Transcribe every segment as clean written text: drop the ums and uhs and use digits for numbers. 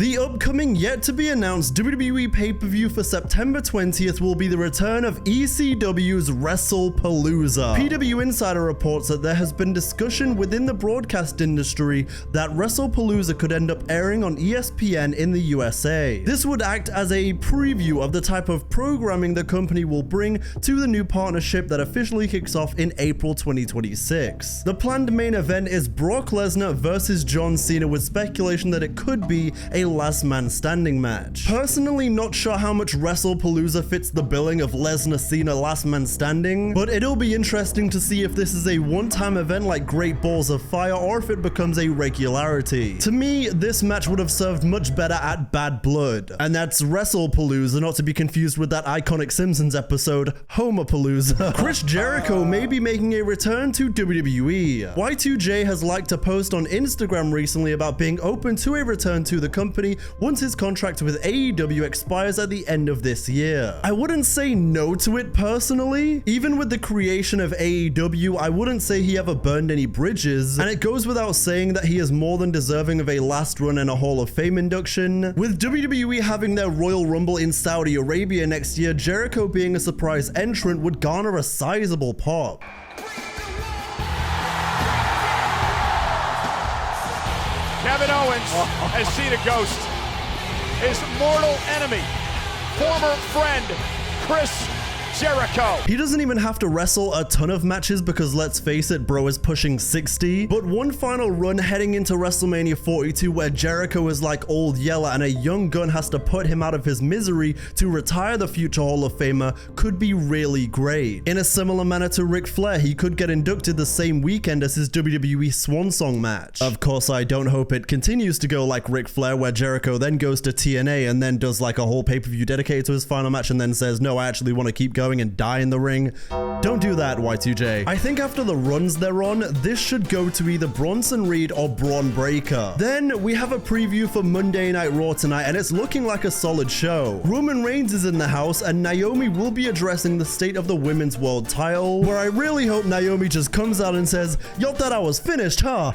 The upcoming yet-to-be-announced WWE pay-per-view for September 20th will be the return of ECW's Wrestlepalooza. PW Insider reports that there has been discussion within the broadcast industry that Wrestlepalooza could end up airing on ESPN in the USA. This would act as a preview of the type of programming the company will bring to the new partnership that officially kicks off in April 2026. The planned main event is Brock Lesnar versus John Cena, with speculation that it could be a last man standing match. Personally, not sure how much Wrestlepalooza fits the billing of Lesnar Cena last man standing, but it'll be interesting to see if this is a one-time event like Great Balls of Fire or if it becomes a regularity. To me, this match would have served much better at Bad Blood, and that's Wrestlepalooza, not to be confused with that iconic Simpsons episode, Homerpalooza. Chris Jericho may be making a return to WWE. Y2J has liked to post on Instagram recently about being open to a return to the company once his contract with AEW expires at the end of this year. I wouldn't say no to it personally. Even with the creation of AEW, I wouldn't say he ever burned any bridges, and it goes without saying that he is more than deserving of a last run and a Hall of Fame induction. With WWE having their Royal Rumble in Saudi Arabia next year, Jericho being a surprise entrant would garner a sizable pop. Kevin Owens has seen a ghost. His mortal enemy, former friend, Chris Jericho. He doesn't even have to wrestle a ton of matches because, let's face it, bro is pushing 60. But one final run heading into WrestleMania 42 where Jericho is like Old Yeller and a young gun has to put him out of his misery to retire the future Hall of Famer could be really great. In a similar manner to Ric Flair, he could get inducted the same weekend as his WWE Swan Song match. Of course, I don't hope it continues to go like Ric Flair, where Jericho then goes to TNA and then does like a whole pay-per-view dedicated to his final match and then says, no, I actually want to keep going and die in the ring. Don't do that, Y2J. I think after the runs they're on, this should go to either Bronson Reed or Braun Breaker. Then we have a preview for Monday Night Raw tonight, and it's looking like a solid show. Roman Reigns is in the house, and Naomi will be addressing the state of the women's world title, where I really hope Naomi just comes out and says, "Y'all thought I was finished, huh?"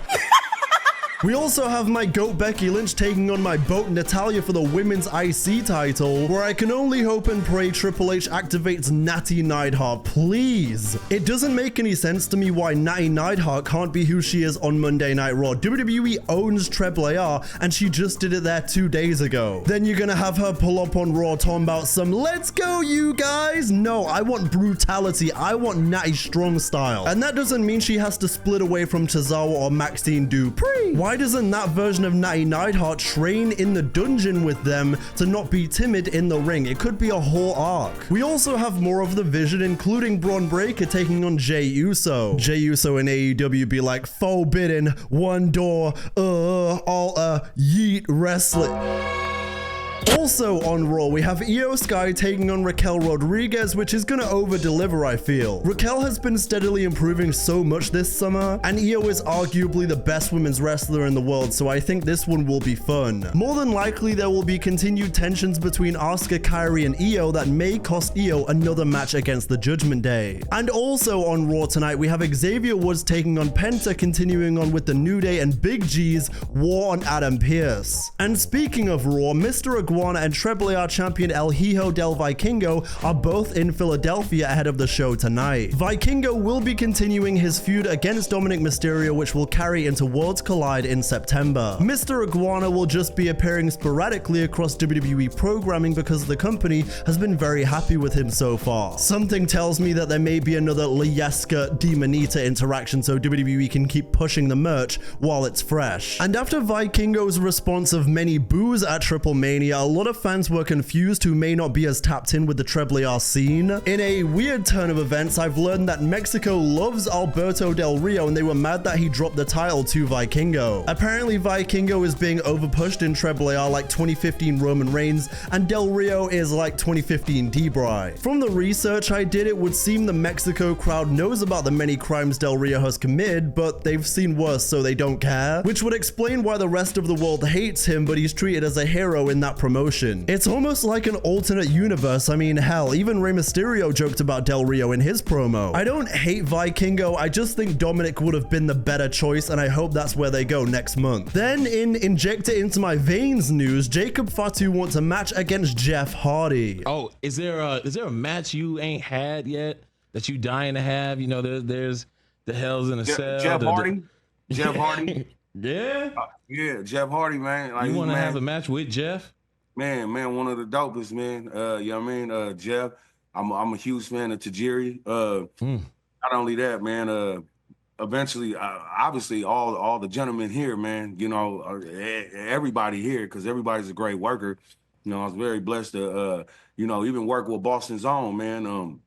We also have my GOAT Becky Lynch taking on my BOAT Natalya for the women's IC title, where I can only hope and pray Triple H activates Natty Neidhart, please. It doesn't make any sense to me why Natty Neidhart can't be who she is on Monday Night Raw. WWE owns Triple AR, and she just did it there 2 days ago. Then you're gonna have her pull up on Raw talking about some, let's go you guys. No, I want brutality. I want Natty Strong style. And that doesn't mean she has to split away from Tozawa or Maxine Dupree. Why doesn't that version of Natty Neidhart train in the dungeon with them to not be timid in the ring? It could be a whole arc. We also have more of the Vision, including Braun Breaker taking on Jey Uso. Jey Uso in AEW be like, forbidden, one door, all yeet wrestling. Also on Raw, we have Io Sky taking on Raquel Rodriguez, which is gonna over-deliver, I feel. Raquel has been steadily improving so much this summer, and Io is arguably the best women's wrestler in the world, so I think this one will be fun. More than likely, there will be continued tensions between Asuka, Kairi, and Io that may cost Io another match against the Judgment Day. And also on Raw tonight, we have Xavier Woods taking on Penta, continuing on with the New Day and Big G's war on Adam Pearce. And speaking of Raw, Mr. Iguana and Triple AR champion El Hijo del Vikingo are both in Philadelphia ahead of the show tonight. Vikingo will be continuing his feud against Dominic Mysterio, which will carry into Worlds Collide in September. Mr. Iguana will just be appearing sporadically across WWE programming because the company has been very happy with him so far. Something tells me that there may be another Lieska Demonita interaction so WWE can keep pushing the merch while it's fresh. And after Vikingo's response of many boos at Triple Mania, a lot of fans were confused who may not be as tapped in with the Triple AR scene. In a weird turn of events, I've learned that Mexico loves Alberto Del Rio and they were mad that he dropped the title to Vikingo. Apparently Vikingo is being overpushed in Triple AR like 2015 Roman Reigns, and Del Rio is like 2015 D-Bry. From the research I did, it would seem the Mexico crowd knows about the many crimes Del Rio has committed, but they've seen worse so they don't care, which would explain why the rest of the world hates him, but he's treated as a hero in that promotion. It's almost like an alternate universe. I mean, hell, even Rey Mysterio joked about Del Rio in his promo. I don't hate Vikingo, I just think Dominic would have been the better choice, and I hope that's where they go next month. Then in Inject It Into My Veins news, Jacob Fatu wants a match against Jeff Hardy. Oh, is there a match you ain't had yet that you dying to have? You know, there's the Hells in a Cell. Jeff Hardy? Jeff Hardy? Yeah? Yeah, Jeff Hardy, man. Like, you want to have a match with Jeff? Man, one of the dopest, man. You know what I mean? Jeff, I'm a huge fan of Tajiri. Not only that, man, eventually, obviously, all the gentlemen here, man, you know, everybody here, because everybody's a great worker. You know, I was very blessed to, you know, even work with Boston's own, man.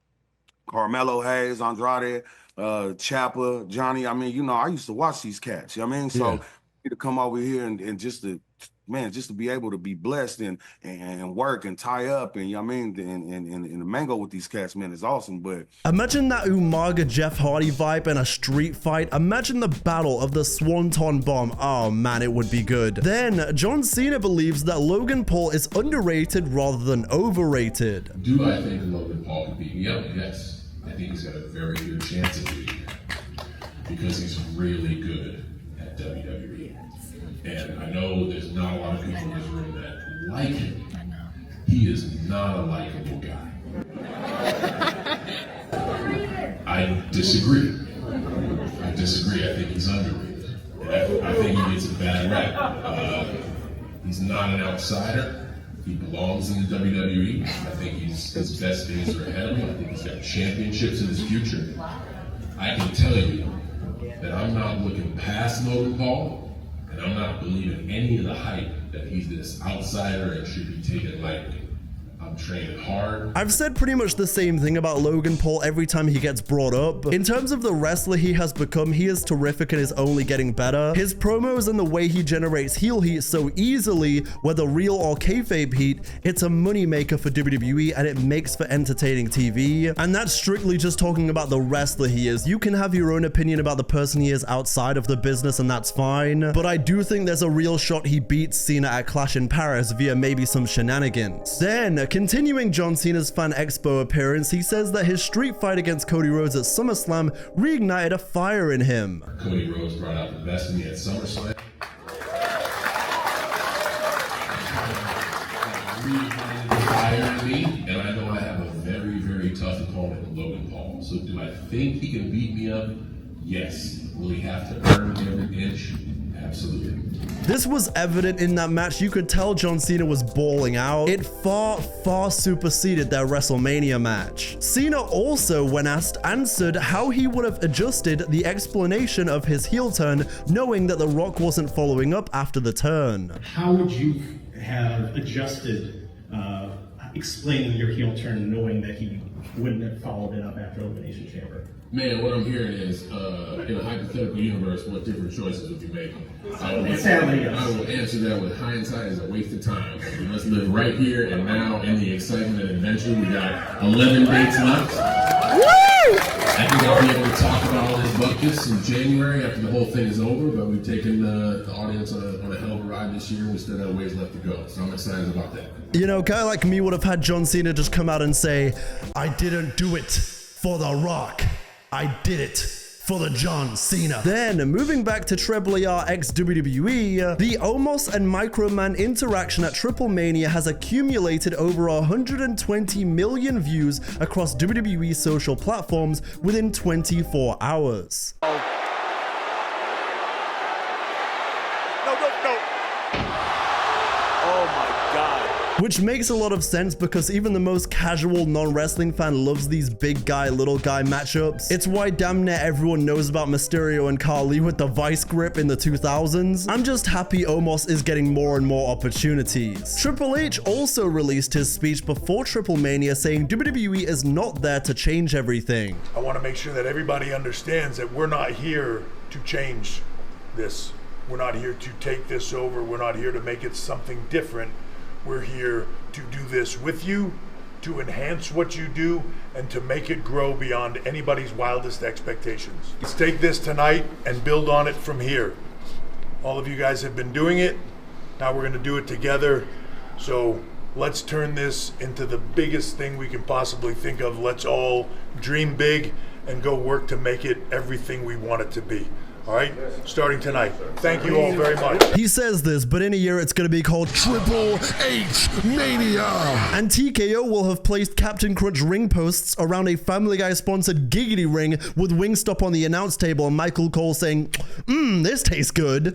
Carmelo Hayes, Andrade, Ciampa, Johnny. I mean, you know, I used to watch these cats. You know what I mean? So to come over here and just to, man, just to be able to be blessed and work and tie up and, you know what I mean, and mango with these cats, man, is awesome. But imagine that Umaga Jeff Hardy vibe in a street fight. Imagine the battle of the Swanton Bomb. Oh man, it would be good. Then John Cena believes that Logan Paul is underrated rather than overrated. Do I think Logan Paul can beat me up? Yes. I think he's got a very good chance of beating me because he's really good at WWE. And I know there's not a lot of people in this room that like him. He is not a likable guy. I disagree. I think he's underrated. I think he gets a bad rap. He's not an outsider. He belongs in the WWE. I think his best days are ahead of him. I think he's got championships in his future. I can tell you that I'm not looking past Logan Paul, and I'm not believing any of the hype that he's this outsider and should be taken lightly. I'm training hard. I've said pretty much the same thing about Logan Paul every time he gets brought up. In terms of the wrestler he has become, he is terrific and is only getting better. His promos and the way he generates heel heat so easily, whether real or kayfabe heat, it's a moneymaker for WWE and it makes for entertaining TV. And that's strictly just talking about the wrestler he is. You can have your own opinion about the person he is outside of the business and that's fine. But I do think there's a real shot he beats Cena at Clash in Paris via maybe some shenanigans. Then, continuing John Cena's Fan Expo appearance, he says that his street fight against Cody Rhodes at SummerSlam reignited a fire in him. Cody Rhodes brought out the best in me at SummerSlam. Reignited the fire in me, and I know I have a very, very tough opponent in Logan Paul. So do I think he can beat me up? Yes. Will he have to earn every inch? Absolutely. This was evident in that match. You could tell John Cena was balling out. It far superseded their WrestleMania match. Cena also, when asked, answered how he would have adjusted the explanation of his heel turn, knowing that The Rock wasn't following up after the turn. How would you have adjusted explaining your heel turn, knowing that he wouldn't have followed it up after Elimination Chamber? Man, what I'm hearing is, in a hypothetical universe, what different choices would you make? I will answer that with hindsight as a waste of time. Let's live right here and now in the excitement and adventure. We got 11 dates left. I think I'll be able to talk about all this buckets in January after the whole thing is over, but we've taken the audience on a hell of a ride this year. We still got a ways left to go, so I'm excited about that. You know, guy like me would have had John Cena just come out and say, I didn't do it for The Rock. I did it for the John Cena. Then, moving back to Triple AR x WWE, the Omos and Microman interaction at Triple Mania has accumulated over 120 million views across WWE social platforms within 24 hours. Which makes a lot of sense because even the most casual non-wrestling fan loves these big guy, little guy matchups. It's why damn near everyone knows about Mysterio and Khali with the vice grip in the 2000s. I'm just happy Omos is getting more and more opportunities. Triple H also released his speech before Triple Mania saying WWE is not there to change everything. I want to make sure that everybody understands that we're not here to change this. We're not here to take this over. We're not here to make it something different. We're here to do this with you, to enhance what you do, and to make it grow beyond anybody's wildest expectations. Let's take this tonight and build on it from here. All of you guys have been doing it. Now we're going to do it together So let's turn this into the biggest thing we can possibly think of. Let's all dream big and go work to make it everything we want it to be. All right, starting tonight. Thank you all very much. He says this, but in a year it's going to be called Triple H Mania. And TKO will have placed Captain Crunch ring posts around a Family Guy sponsored Giggity ring with Wingstop on the announce table and Michael Cole saying, this tastes good.